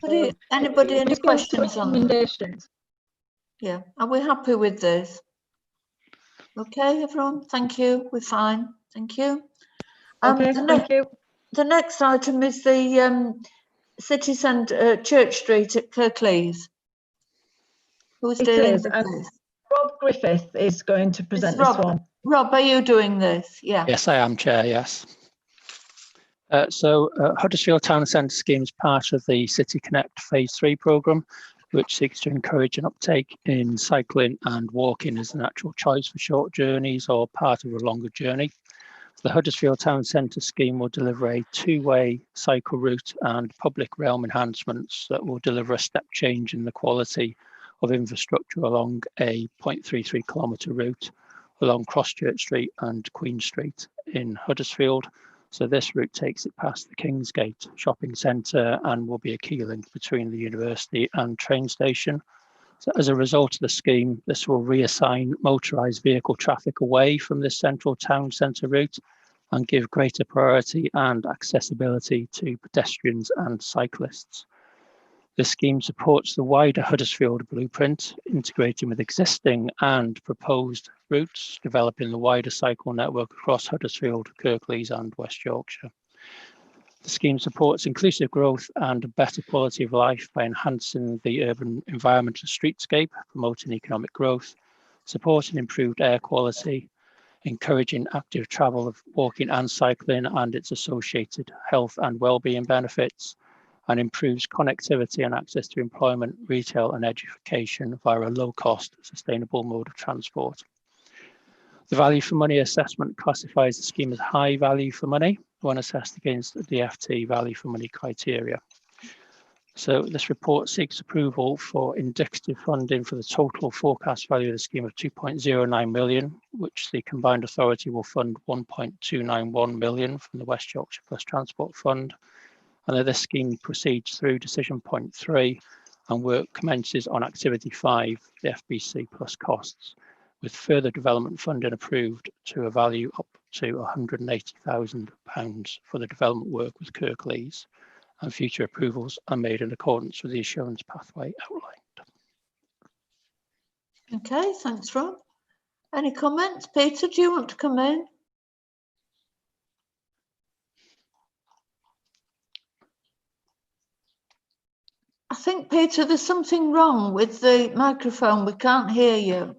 Anybody any questions on it? Recommendations? Yeah, are we happy with this? Okay, everyone, thank you, we're fine, thank you. Okay, thank you. The next item is the City Centre, Church Street at Kirklees. Who's doing this? Rob Griffith is going to present this one. Rob, are you doing this? Yeah. Yes, I am, Chair, yes. Huddersfield Town Centre scheme is part of the City Connect Phase 3 programme, which seeks to encourage an uptake in cycling and walking as a natural choice for short journeys or part of a longer journey. The Huddersfield Town Centre scheme will deliver a two-way cycle route and public realm enhancements that will deliver a step change in the quality of infrastructure along a 0.33 kilometre route along Crosschurch Street and Queen Street in Huddersfield. So this route takes it past the Kingsgate shopping centre and will be a key link between the university and train station. So as a result of the scheme, this will reassign motorised vehicle traffic away from this central town centre route and give greater priority and accessibility to pedestrians and cyclists. This scheme supports the wider Huddersfield blueprint, integrating with existing and proposed routes, developing the wider cycle network across Huddersfield, Kirklees and West Yorkshire. The scheme supports inclusive growth and a better quality of life by enhancing the urban environment and streetscape, promoting economic growth, supporting improved air quality, encouraging active travel of walking and cycling and its associated health and well-being benefits, and improves connectivity and access to employment, retail and education via a low-cost, sustainable mode of transport. The value for money assessment classifies the scheme as high value for money when assessed against the DFT value for money criteria. So this report seeks approval for indicative funding for the total forecast value of the scheme of 2.09 million, which the combined authority will fund 1.291 million from the West Yorkshire Plus Transport Fund. And this scheme proceeds through decision point 3 and work commences on activity 5, the FBC plus costs, with further development funding approved to a value up to £180,000 for the development work with Kirklees, and future approvals are made in accordance with the assurance pathway outlined. Okay, thanks, Rob. Any comments? Peter, do you want to come in? I think, Peter, there's something wrong with the microphone. We can't hear you.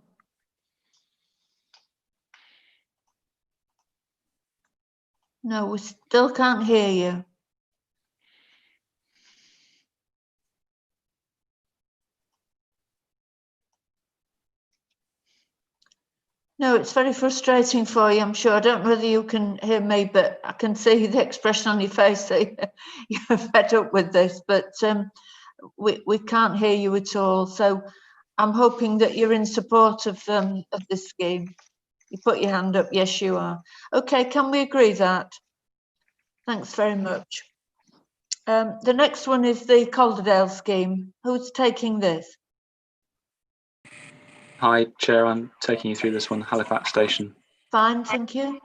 No, we still can't hear you. No, it's very frustrating for you, I'm sure. I don't know whether you can hear me, but I can see the expression on your face that you're fed up with this, but we can't hear you at all. So I'm hoping that you're in support of this scheme. You put your hand up. Yes, you are. Okay, can we agree that? Thanks very much. The next one is the Calderdale scheme. Who's taking this? Hi, Chair. I'm taking you through this one, Halifax Station. Fine, thank you.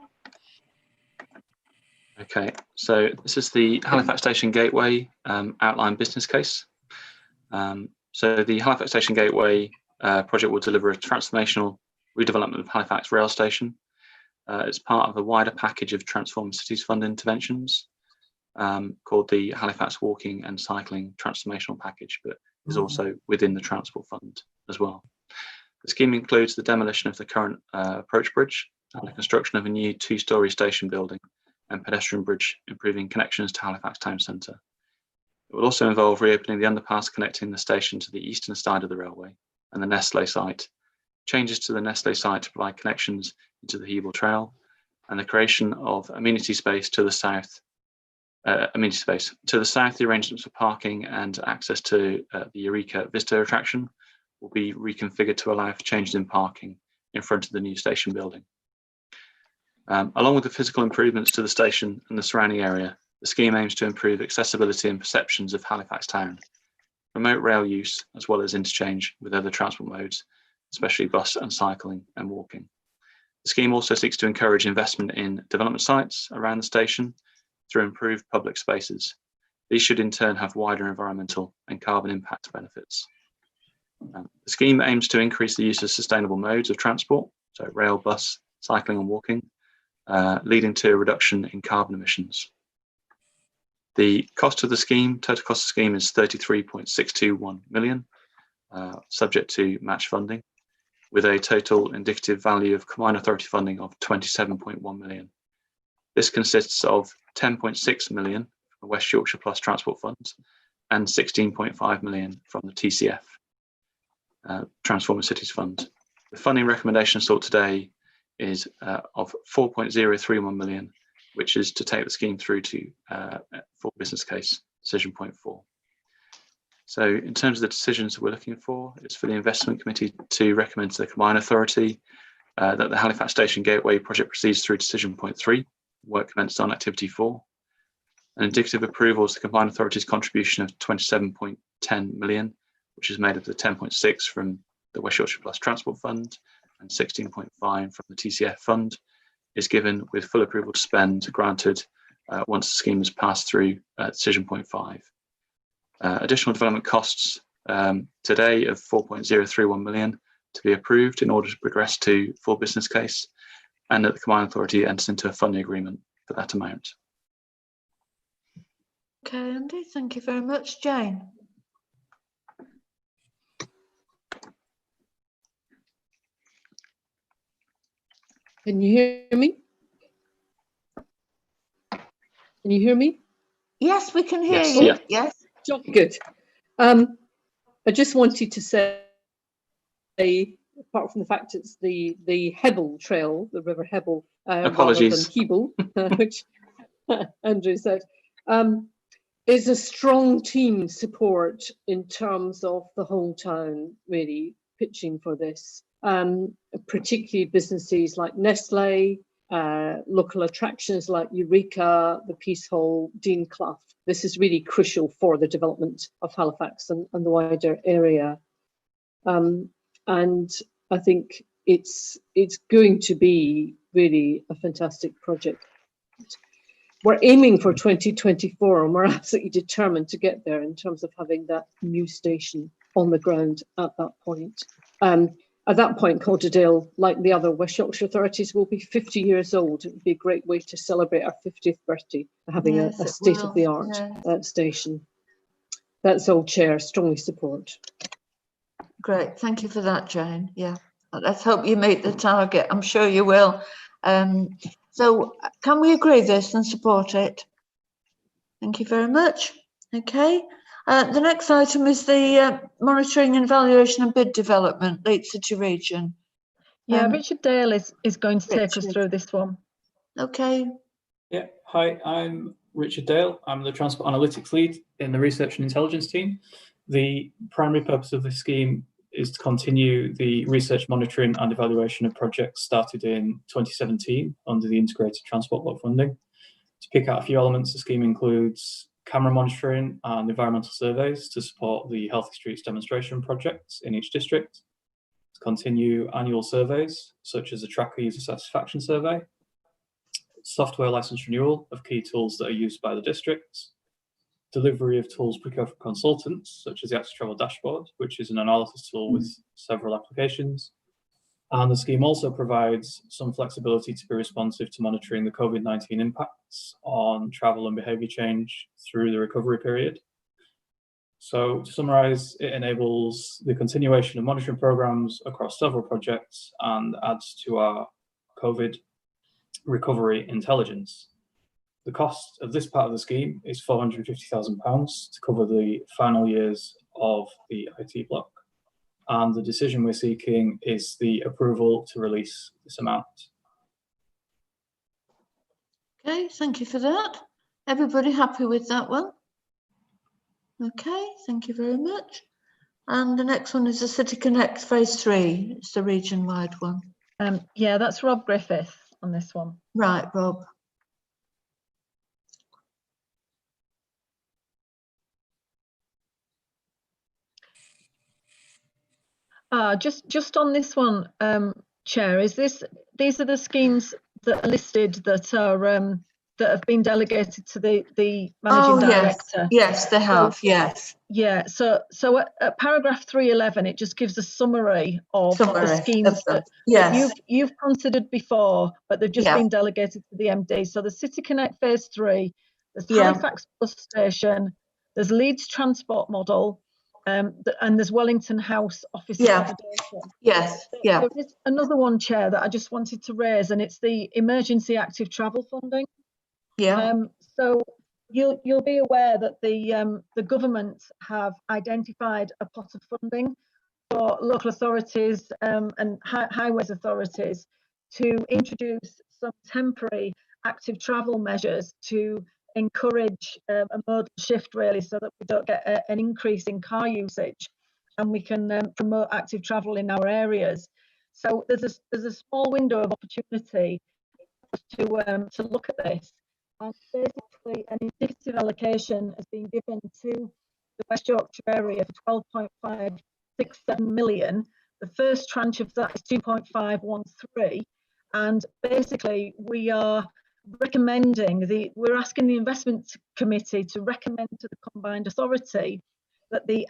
Okay, so this is the Halifax Station Gateway outline business case. So the Halifax Station Gateway project will deliver a transformational redevelopment of Halifax Rail Station. It's part of a wider package of Transform Cities Fund interventions called the Halifax Walking and Cycling Transformational Package, but is also within the Transport Fund as well. The scheme includes the demolition of the current approach bridge and the construction of a new 2-storey station building and pedestrian bridge, improving connections to Halifax Town Centre. It will also involve reopening the underpass connecting the station to the eastern side of the railway and the Nestlé site, changes to the Nestlé site to provide connections into the Hebel Trail, and the creation of amenity space to the south. To the south, the arrangements for parking and access to the Eureka Vista attraction will be reconfigured to allow for changes in parking in front of the new station building. Along with the physical improvements to the station and the surrounding area, the scheme aims to improve accessibility and perceptions of Halifax Town, promote rail use as well as interchange with other transport modes, especially bus and cycling and walking. The scheme also seeks to encourage investment in development sites around the station through improved public spaces. These should in turn have wider environmental and carbon impact benefits. The scheme aims to increase the use of sustainable modes of transport, so rail, bus, cycling and walking, leading to a reduction in carbon emissions. The cost of the scheme, total cost of the scheme is 33.621 million, subject to match funding, with a total indicative value of combined authority funding of 27.1 million. This consists of 10.6 million from the West Yorkshire Plus Transport Funds and 16.5 million from the TCF, Transforming Cities Fund. The funding recommendation sought today is of 4.031 million, which is to take the scheme through to full business case, decision point 4. So in terms of the decisions we're looking for, it's for the investment committee to recommend to the combined authority that the Halifax Station Gateway project proceeds through decision point 3, work commenced on activity 4. An indicative approval is the combined authority's contribution of 27.10 million, which is made of the 10.6 from the West Yorkshire Plus Transport Fund and 16.5 from the TCF fund, is given with full approval to spend granted once the scheme is passed through decision point 5. Additional development costs today of 4.031 million to be approved in order to progress to full business case, and that the combined authority enters into a funding agreement for that amount. Okay, Andy, thank you very much. Jane. Can you hear me? Can you hear me? Yes, we can hear Yes, you. yeah. Yes. Jolly good. I just wanted to say, apart from the fact it's the Hebble Trail, the River Hebble, Apologies. rather than Hebel, which Andrew said, is a strong team support in terms of the whole town really pitching for this, particularly businesses like Nestle, local attractions like Eureka, the Peace Hall, Dean Clough. This is really crucial for the development of Halifax and the wider area. And I think it's going to be really a fantastic project. We're aiming for 2024 and we're absolutely determined to get there in terms of having that new station on the ground at that point. At that point, Calderdale, like the other West Yorkshire authorities, will be 50 years old. It would be a great way to celebrate our 50th birthday, having Yes, a it state-of-the-art station. That's all, Chair, strongly support. Great, thank you for that, Jane. Yeah, let's hope you meet the target. I'm sure you will. So can we agree this and support it? Thank you very much. Okay. The next item is the monitoring and evaluation and bid development, Leeds City Region. Yeah, Richard Dale is going to take us through this one. Okay. Yeah, hi, I'm Richard Dale. I'm the Transport Analytics Lead in the Research and Intelligence team. The primary purpose of this scheme is to continue the research, monitoring and evaluation of projects started in 2017 under the Integrated Transport Block funding. To pick out a few elements, the scheme includes camera monitoring and environmental surveys to support the Healthy Streets demonstration projects in each district, to continue annual surveys, such as the Tracker User Satisfaction Survey, software license renewal of key tools that are used by the districts, delivery of tools procured from consultants, such as the Active Travel Dashboard, which is an analysis tool with several applications. And the scheme also provides some flexibility to be responsive to monitoring the COVID-19 impacts on travel and behaviour change through the recovery period. So to summarise, it enables the continuation of monitoring programmes across several projects and adds to our COVID recovery intelligence. The cost of this part of the scheme is £450,000 to cover the final years of the IT block. And the decision we're seeking is the approval to release this amount. Okay, thank you for that. Everybody happy with that one? Okay, thank you very much. And the next one is the City Connect Phase 3. It's the region-wide one. Yeah, that's Rob Griffith on this one. Right, Rob. Just on this one, Chair, these are the schemes that are listed that are that have been delegated to the managing director. Yes, they have. Yes. Yeah. So at paragraph 311, it just gives a summary of the schemes that you've considered before, but they've just been delegated to the MD. So the City Connect Phase 3, there's Halifax Bus Station, there's Leeds Transport Model, and there's Wellington House Office Accommodation. Yes. Yeah. There is another one, Chair, that I just wanted to raise, and it's the Emergency Active Travel Funding. Yeah. So you'll be aware that the government have identified a pot of funding for local authorities and highways authorities to introduce some temporary active travel measures to encourage a modal shift, really, so that we don't get an increase in car usage and we can promote active travel in our areas. So there's a small window of opportunity to look at this. And basically, an indicative allocation has been given to the West Yorkshire area for 12.567 million. The first tranche of that is 2.513, and basically we are recommending we're asking the investment committee to recommend to the combined authority that the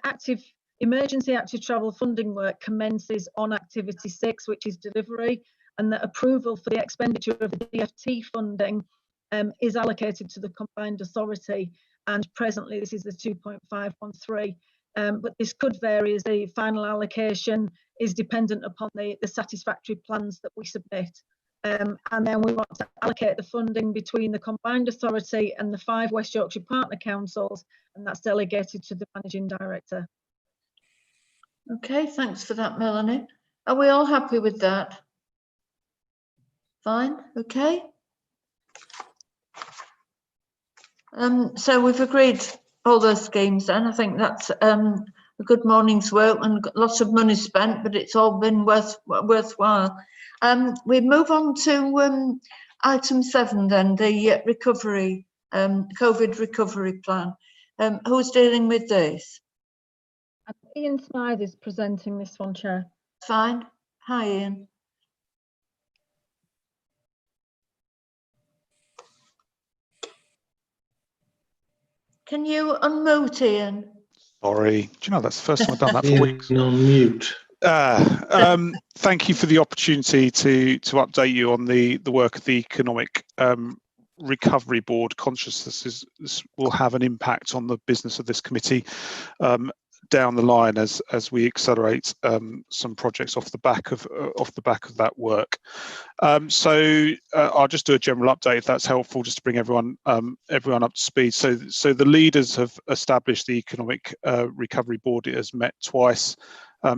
emergency active travel funding work commences on activity 6, which is delivery, and that approval for the expenditure of the DFT funding is allocated to the combined authority, and presently this is the 2.513, but this could vary as the final allocation is dependent upon the satisfactory plans that we submit. And then we want to allocate the funding between the combined authority and the 5 West Yorkshire partner councils, and that's delegated to the managing director. Okay, thanks for that, Melanie. Are we all happy with that? Fine, okay. So we've agreed all those schemes then. I think that's a good morning's work and lots of money spent, but it's all been worthwhile. We move on to item 7 then, the recovery, COVID recovery plan. Who's dealing with this? Ian Smythe is presenting this one, Chair. Fine. Hi, Ian. Can you unmute, Ian? Sorry. Do you know that's the first time I've done that for weeks? On mute. Thank you for the opportunity to update you on the work of the Economic Recovery Board. Conscious this will have an impact on the business of this committee down the line as we accelerate some projects off the back of that work. So I'll just do a general update if that's helpful, just to bring everyone up to speed. So the leaders have established the Economic Recovery Board. It has met twice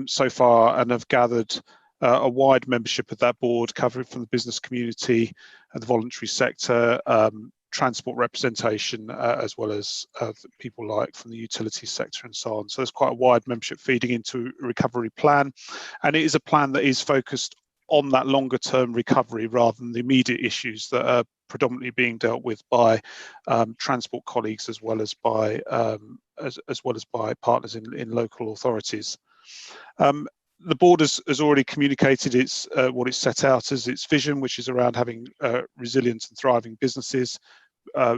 so far and have gathered a wide membership of that board, covering from the business community, the voluntary sector, transport representation, as well as people like from the utility sector and so on. So there's quite a wide membership feeding into a recovery plan, and it is a plan that is focused on that longer term recovery rather than the immediate issues that are predominantly being dealt with by transport colleagues as well as by partners in local authorities. The board has already communicated what it's set out as its vision, which is around having resilient and thriving businesses,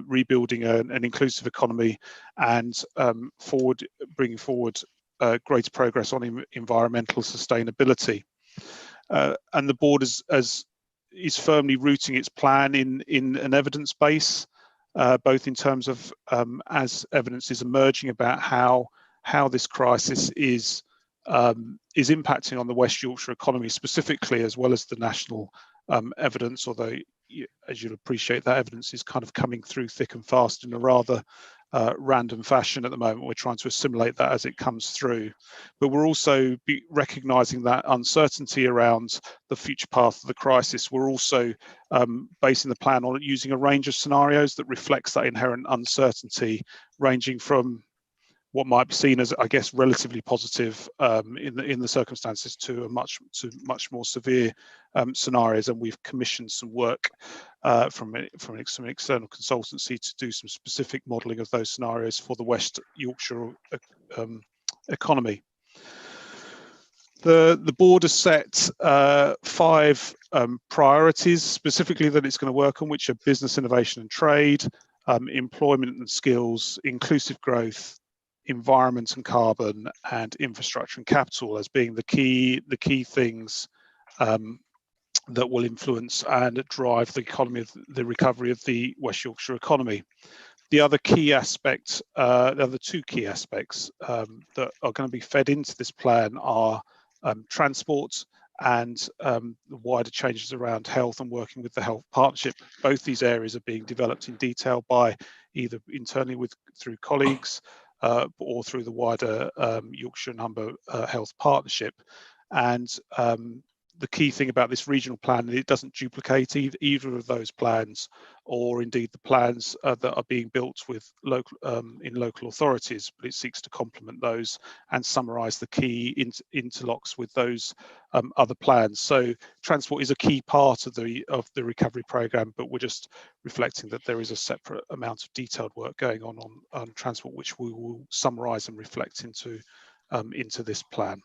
rebuilding an inclusive economy, and bringing forward greater progress on environmental sustainability. And the board is firmly rooting its plan in an evidence base, both in terms of as evidence is emerging about how this crisis is impacting on the West Yorkshire economy specifically, as well as the national evidence, although as you'll appreciate, that evidence is kind of coming through thick and fast in a rather random fashion at the moment. We're trying to assimilate that as it comes through, but we're also recognising that uncertainty around the future path of the crisis. We're also basing the plan on using a range of scenarios that reflects that inherent uncertainty, ranging from what might be seen as, I guess, relatively positive in the circumstances to much more severe scenarios. And we've commissioned some work from some external consultancy to do some specific modelling of those scenarios for the West Yorkshire economy. The board has set 5 priorities specifically that it's going to work on, which are business innovation and trade, employment and skills, inclusive growth, environment and carbon, and infrastructure and capital as being the key things that will influence and drive the economy of the recovery of the West Yorkshire economy. The other key aspect, the other two key aspects that are going to be fed into this plan are transport and the wider changes around health and working with the health partnership. Both these areas are being developed in detail by either internally through colleagues or through the wider Yorkshire and Humber Health Partnership. And the key thing about this regional plan is it doesn't duplicate either of those plans, or indeed the plans that are being built with in local authorities, but it seeks to complement those and summarise the key interlocks with those other plans. So transport is a key part of the recovery programme, but we're just reflecting that there is a separate amount of detailed work going on transport, which we will summarise and reflect into this plan.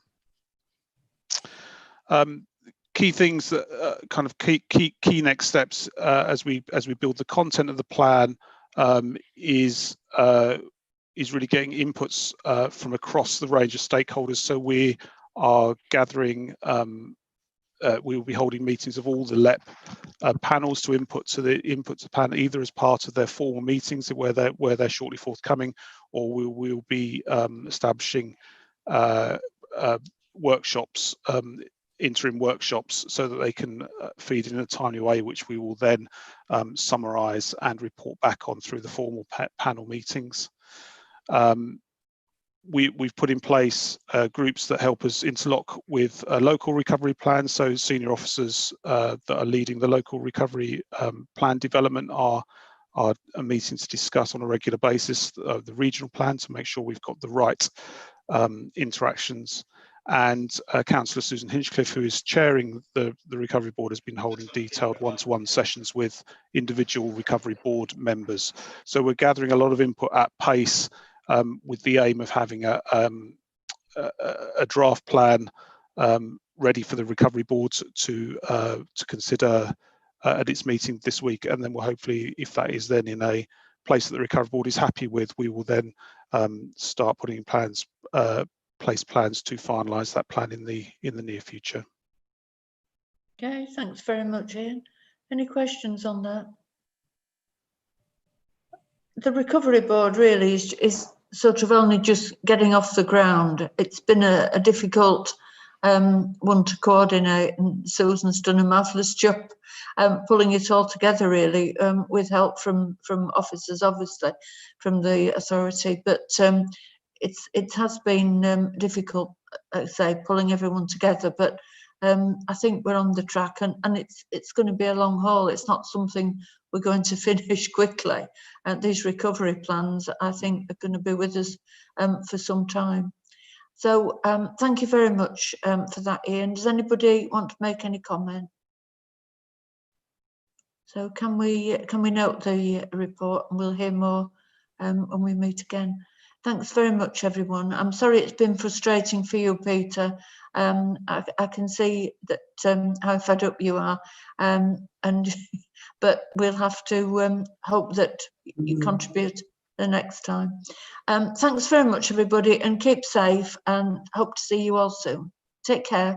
Key things that kind of key next steps as we build the content of the plan is really getting inputs from across the range of stakeholders. So we are gathering, we will be holding meetings of all the LEP panels to input to the plan, either as part of their formal meetings where they're shortly forthcoming, or we'll be establishing workshops, interim workshops, so that they can feed in a timely way, which we will then summarise and report back on through the formal panel meetings. We've put in place groups that help us interlock with local recovery plans. So senior officers that are leading the local recovery plan development are meeting to discuss on a regular basis the regional plan to make sure we've got the right interactions. And Councillor Susan Hinchcliffe, who is chairing the Recovery Board, has been holding detailed one-to-one sessions with individual Recovery Board members. So we're gathering a lot of input at pace with the aim of having a draft plan ready for the Recovery Board to consider at its meeting this week. And then we'll hopefully, if that is then in a place that the Recovery Board is happy with, we will then start putting in plans place plans to finalise that plan in the near future. Okay, thanks very much, Ian. Any questions on that? The Recovery Board really is sort of only just getting off the ground. It's been a difficult one to coordinate, and Susan's done a marvellous job pulling it all together, really, with help from officers, obviously, from the authority. But it has been difficult, say, pulling everyone together, but I think we're on the track, and it's going to be a long haul. It's not something we're going to finish quickly. These recovery plans, I think, are going to be with us for some time. So thank you very much for that, Ian. Does anybody want to make any comment? So can we note the report, and we'll hear more when we meet again. Thanks very much, everyone. I'm sorry it's been frustrating for you, Peter. I can see that how fed up you are, but we'll have to hope that you contribute the next time. Thanks very much, everybody, and keep safe, and hope to see you all soon. Take care.